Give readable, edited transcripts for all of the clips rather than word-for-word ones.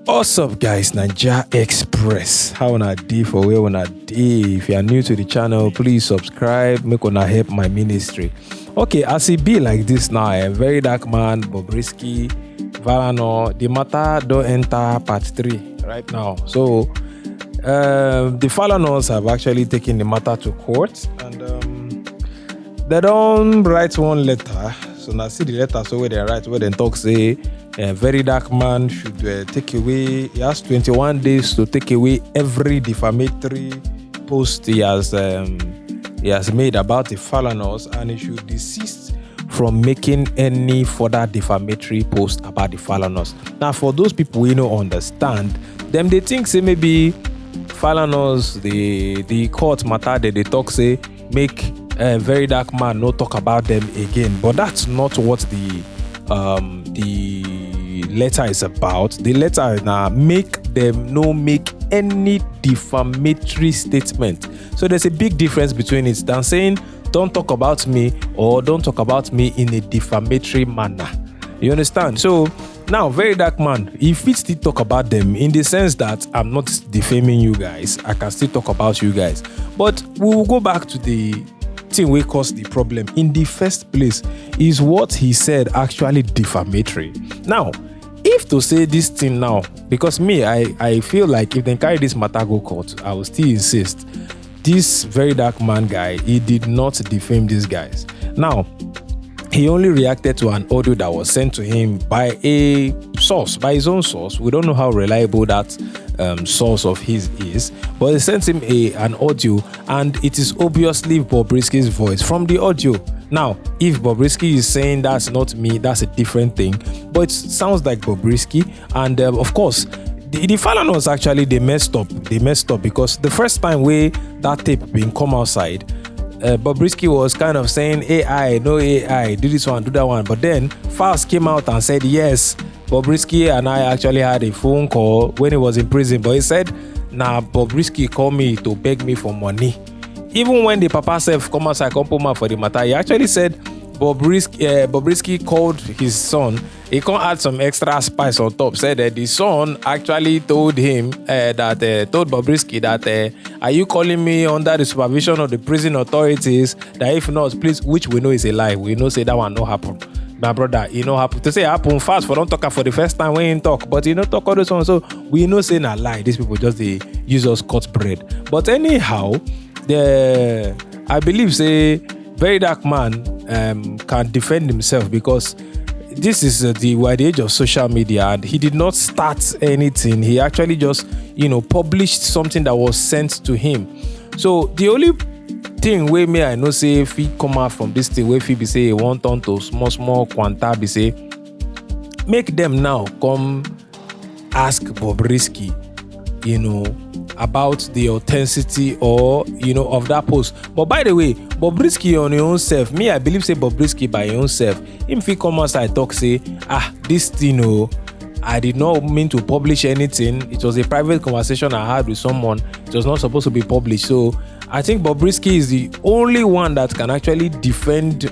What's up, guys? Naija Express. How una dey for where una dey? If you are new to the channel, please subscribe. Make una help my ministry. Okay, as it be like this now, Very Dark Man, Bobrisky, Falana, the matter don't enter part 3 right now. So, the Falanas have actually taken the matter to court, and they don't write one letter. So now see the letter, so where they write, where they talk say, Very Dark Man should take away. He has 21 days to take away every defamatory post he has made about the Falanas, and he should desist from making any further defamatory post about the Falanas. Now, for those people we don't understand, them they think say maybe Falanas the court matter that they talk say make Very Dark Man no talk about them again, but that's not what the letter is about. The letter now make them no make any defamatory statement. So there's a big difference between it than saying don't talk about me or don't talk about me in a defamatory manner. You understand? So now Very Dark Man, if it still talk about them in the sense that I'm not defaming you guys, I can still talk about you guys. But we will go back to the thing we caused the problem in the first place. Is what he said actually defamatory? Now, if to say this thing now, because me, I feel like if they carry this matter go court, I will still insist this Very Dark Man guy, he did not defame these guys. Now, he only reacted to an audio that was sent to him by a source, by his own source. We don't know how reliable that source of his is, but they sent him an audio, and it is obviously Bobrisky's voice from the audio. Now, if Bobrisky is saying that's not me, that's a different thing, but it sounds like Bobrisky. And of course, the Falanas actually they messed up because the first time that tape been come outside, Bobrisky was kind of saying AI, no AI, do this one, do that one. But then Fals came out and said, yes, Bobrisky and I actually had a phone call when he was in prison. But he said, nah, Bobrisky called me to beg me for money. Even when the papa self come outside, come put for the matter, he actually said Bobrisky called his son. He can't add some extra spice on top. Said that the son actually told him told Bobrisky that are you calling me under the supervision of the prison authorities? That if not, please, which we know is a lie. We know say that one no happen. My brother, it no happen. To say happen fast for don't talk for the first time when you talk, but you know talk all this one. So we know say na lie. These people just they use us cut bread. But anyhow, I believe say Very Dark Man can defend himself because this is the wide age of social media, and he did not start anything. He actually just published something that was sent to him. So the only thing where me I know say if he come out from this thing where he be say he want on to small quanta be say make them now come ask Bobrisky about the authenticity or of that post. But by the way, Bobrisky on your own self, me I believe say Bobrisky by your own self, if he come outside talk say this thing I did not mean to publish anything, it was a private conversation I had with someone, it was not supposed to be published. So I think Bobrisky is the only one that can actually defend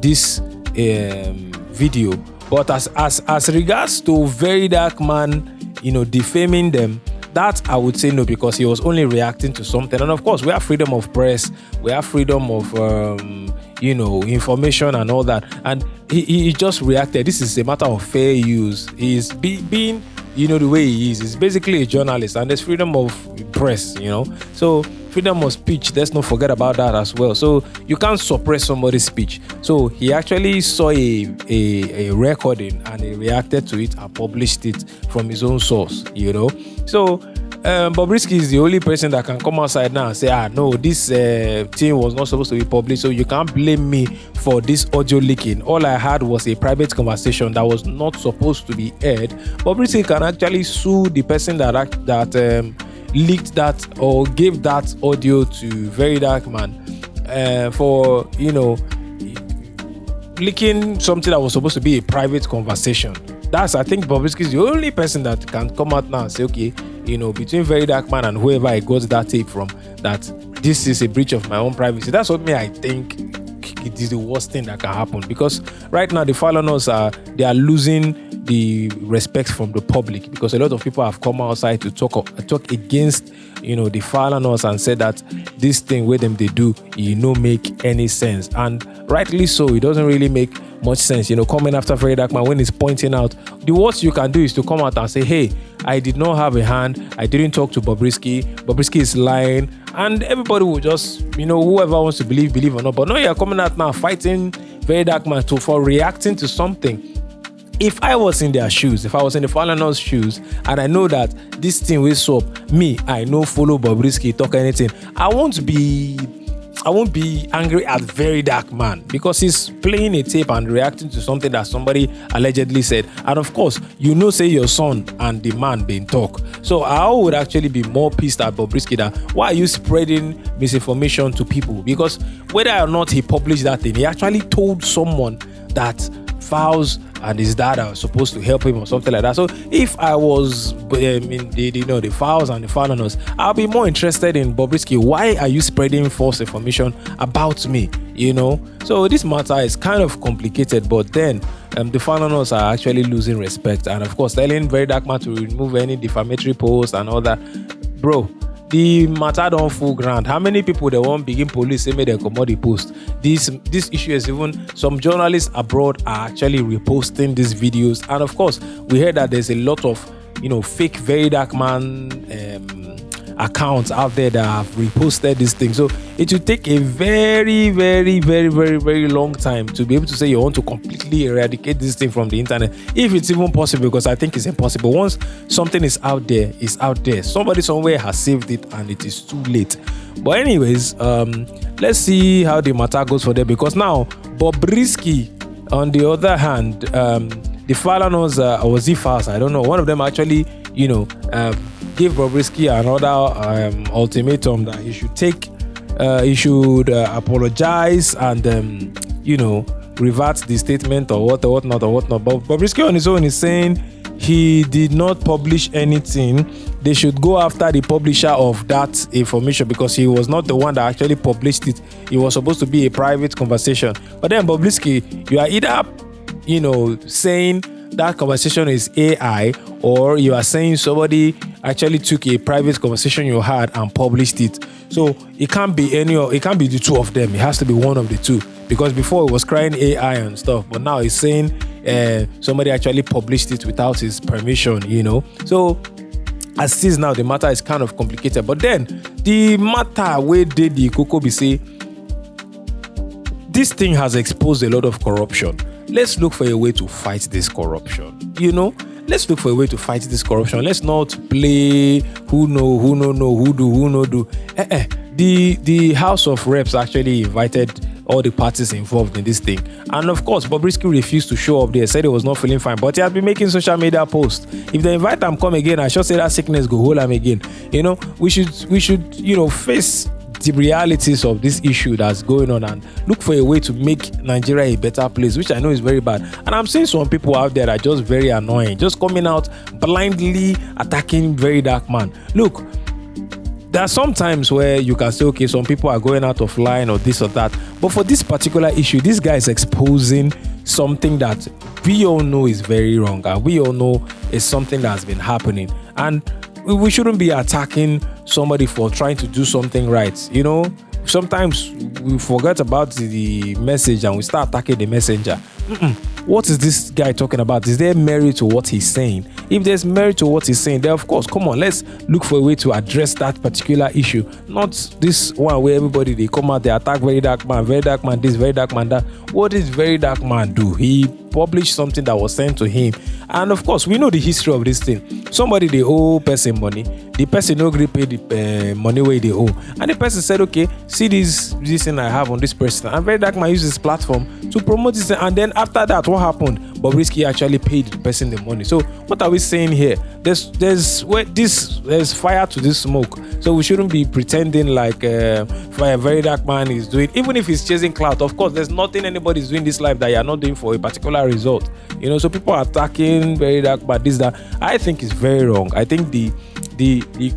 this video. But as regards to Very Dark Man defaming them, that I would say no, because he was only reacting to something. And of course, we have freedom of press, we have freedom of information and all that. And he just reacted. This is a matter of fair use. He's being the way he is. He's basically a journalist, and there's freedom of press, So freedom of speech, let's not forget about that as well. So you can't suppress somebody's speech. So he actually saw a recording and he reacted to it and published it from his own source, So Bobrisky is the only person that can come outside now and say, no, this thing was not supposed to be published, so you can't blame me for this audio leaking. All I had was a private conversation that was not supposed to be aired. Bobrisky can actually sue the person that leaked that or gave that audio to Very Dark Man for leaking something that was supposed to be a private conversation. I think Bobrisky is the only person that can come out now and say, okay, between Very Dark Man and whoever I got that tape from, that this is a breach of my own privacy. That's what I think it is the worst thing that can happen, because right now the Falanas are losing the respect from the public, because a lot of people have come outside to talk against the Falanas and said that this thing with them they do make any sense, and rightly so. It doesn't really make much sense coming after Very Dark Man when he's pointing out the worst you can do is to come out and say, hey, I did not have a hand, I didn't talk to Bobrisky is lying, and everybody will just whoever wants to believe or not. But no, you're coming out now fighting Very Dark Man for reacting to something. If I was in their shoes, if I was in the Falanas' shoes, and I know that this thing will swap me, I know follow Bobrisky, talk anything, I won't be angry at Very Dark Man, because he's playing a tape and reacting to something that somebody allegedly said. And of course, say your son and the man been talk. So I would actually be more pissed at Bobrisky that why are you spreading misinformation to people? Because whether or not he published that thing, he actually told someone that Fowls and his dad are supposed to help him or something like that. So if I was the Fowls and the Falanas, I'll be more interested in Bobrisky. Why are you spreading false information about me? So this matter is kind of complicated, but then the Falanas are actually losing respect, and of course telling Very Dark Man to remove any defamatory posts and all that. Bro, the matter don't full ground. How many people they won't begin police say make them comot the post? This issue is even some journalists abroad are actually reposting these videos, and of course we heard that there's a lot of fake Very Dark Man accounts out there that have reposted this thing. So it will take a very, very, very, very, very long time to be able to say you want to completely eradicate this thing from the internet, if it's even possible, because I think it's impossible. Once something is out there, it's out there. Somebody somewhere has saved it and it is too late. But anyways, let's see how the matter goes for them, because now Bobrisky, on the other hand, the Falanas or Z-Files, I don't know, one of them actually gave Bobrisky another ultimatum that he should apologize and revert the statement or whatnot. But Bobrisky on his own is saying he did not publish anything. They should go after the publisher of that information, because he was not the one that actually published it. It was supposed to be a private conversation. But then Bobrisky, you are either saying that conversation is AI, or you are saying somebody actually took a private conversation you had and published it. So it can't be the two of them. It has to be one of the two, because before it was crying AI and stuff, but now it's saying somebody actually published it without his permission. So as it is now, the matter is kind of complicated. But then the matter where did the Coco be say this thing has exposed a lot of corruption. Let's look for a way to fight this corruption. Let's look for a way to fight this corruption. Let's not play who do. The House of Reps actually invited all the parties involved in this thing, and of course Bobrisky refused to show up there, said he was not feeling fine, but he has been making social media posts. If they invite him come again, I should say that sickness go hold him again. We should face the realities of this issue that's going on and look for a way to make Nigeria a better place, which I know is very bad. And I'm seeing some people out there that are just very annoying, just coming out blindly attacking Very Dark Man. Look, there are some times where you can say, okay, some people are going out of line or this or that, but for this particular issue, this guy is exposing something that we all know is very wrong, and we all know is something that has been happening, and we shouldn't be attacking somebody for trying to do something right. Sometimes we forget about the message and we start attacking the messenger. What is this guy talking about? Is there merit to what he's saying? If there's merit to what he's saying, then of course, come on, let's look for a way to address that particular issue. Not this one where everybody, they come out, they attack Very Dark Man this, Very Dark Man that. What did Very Dark Man do? He published something that was sent to him. And of course, we know the history of this thing. Somebody, they owe person money. The person no agree pay the money where they owe. And the person said, okay, see this thing I have on this person. And Very Dark Man used his platform to promote this. And then after that, what happened? Bobrisky actually paid the person the money. So what are we saying here? There's fire to this smoke. So we shouldn't be pretending like Very Dark Man is doing, even if he's chasing clout. Of course, there's nothing anybody's doing this life that you are not doing for a particular result. So people are attacking Very Dark, but this that I think is very wrong. I think the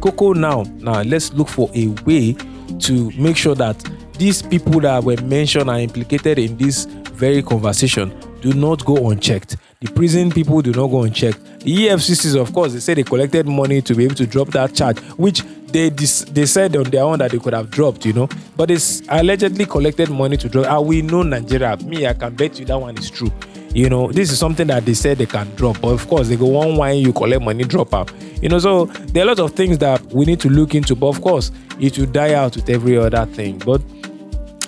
Coco now let's look for a way to make sure that these people that were mentioned and implicated in this very conversation do not go unchecked. The prison people do not go unchecked. The EFCCs, of course, they say they collected money to be able to drop that charge, which they said on their own that they could have dropped, but it's allegedly collected money to drop. And we know Nigeria. Me, I can bet you that one is true. This is something that they said they can drop, but of course they go one wine, you collect money, drop out. So there are a lot of things that we need to look into, but of course it will die out with every other thing. But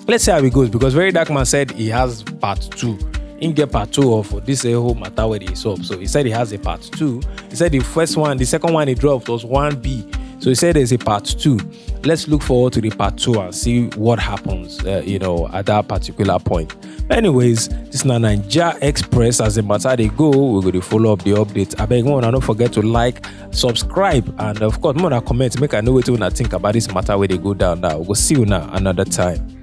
let's see how it goes, because Very Dark Man said he has part 2. He can get part 2 of this whole matter where they solve. So he said he has a part 2. He said the second one he dropped was 1B. So he said there's a part 2. Let's look forward to the part 2 and see what happens, at that particular point. Anyways, this is Naija Express. As the matter they go, we're going to follow up the updates. I beg you, don't forget to like, subscribe, and of course, more comment. Make I know what you think about this matter where they go down now. We'll see you now another time.